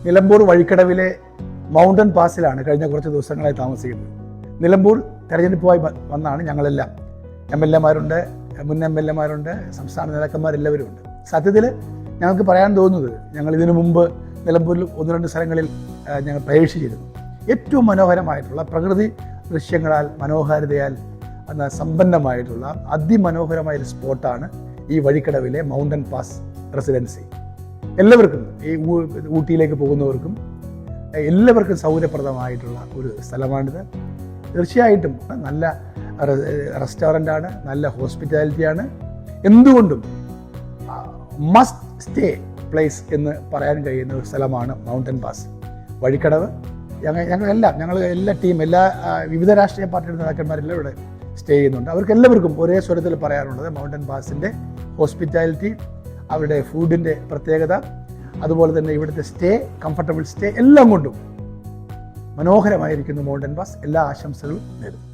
Nilambur വഴിക്കടവിലെ mountain പാസിലാണ് കഴിഞ്ഞ കുറച്ച് ദിവസങ്ങളായി താമസിക്കുന്നത്. നിലമ്പൂർ തെരഞ്ഞെടുപ്പുമായി വന്നാണ് ഞങ്ങളെല്ലാം. MLA-മാരുണ്ട്, മുൻ MLA-മാരുണ്ട്, സംസ്ഥാന നേതാക്കന്മാരെല്ലാവരും ഉണ്ട്. സത്യത്തിൽ ഞങ്ങൾക്ക് പറയാൻ തോന്നുന്നത്, ഞങ്ങൾ ഇതിനു മുമ്പ് നിലമ്പൂരിൽ 1-2 സ്ഥലങ്ങളിൽ ഞങ്ങൾ പരീക്ഷിച്ചിരുന്നു. ഏറ്റവും മനോഹരമായിട്ടുള്ള പ്രകൃതി ദൃശ്യങ്ങളാൽ മനോഹാരിതയാൽ സമ്പന്നമായിട്ടുള്ള അതിമനോഹരമായൊരു സ്പോട്ടാണ് ഈ വഴിക്കടവിലെ മൗണ്ടൻ പാസ് റെസിഡൻസി. എല്ലാവർക്കും, ഈ ഊട്ടിയിലേക്ക് പോകുന്നവർക്കും എല്ലാവർക്കും സൗകര്യപ്രദമായിട്ടുള്ള ഒരു സ്ഥലമാണിത്. തീർച്ചയായിട്ടും നല്ല റെസ്റ്റോറൻ്റാണ്, നല്ല ഹോസ്പിറ്റാലിറ്റിയാണ്. എന്തുകൊണ്ടും മസ്റ്റ് സ്റ്റേ പ്ലേസ് എന്ന് പറയാൻ കഴിയുന്ന ഒരു സ്ഥലമാണ് മൗണ്ടൻ പാസ് വഴിക്കടവ്. ഞങ്ങൾ എല്ലാ ടീം, വിവിധ രാഷ്ട്രീയ പാർട്ടിയുടെ നേതാക്കന്മാരെല്ലാം ഇവിടെ സ്റ്റേ ചെയ്യുന്നുണ്ട്. അവർക്കെല്ലാവർക്കും ഒരേ സ്വരത്തിൽ പറയാനുള്ളത് മൗണ്ടൻ പാസിൻ്റെ ഹോസ്പിറ്റാലിറ്റി, അവരുടെ ഫുഡിൻ്റെ പ്രത്യേകത, അതുപോലെ തന്നെ ഇവിടുത്തെ സ്റ്റേ, കംഫർട്ടബിൾ സ്റ്റേ എല്ലാം കൊണ്ടും മനോഹരമായിരിക്കുന്നു മൗണ്ടൻ പാസ്. എല്ലാ ആശംസകളും നേരുന്നു.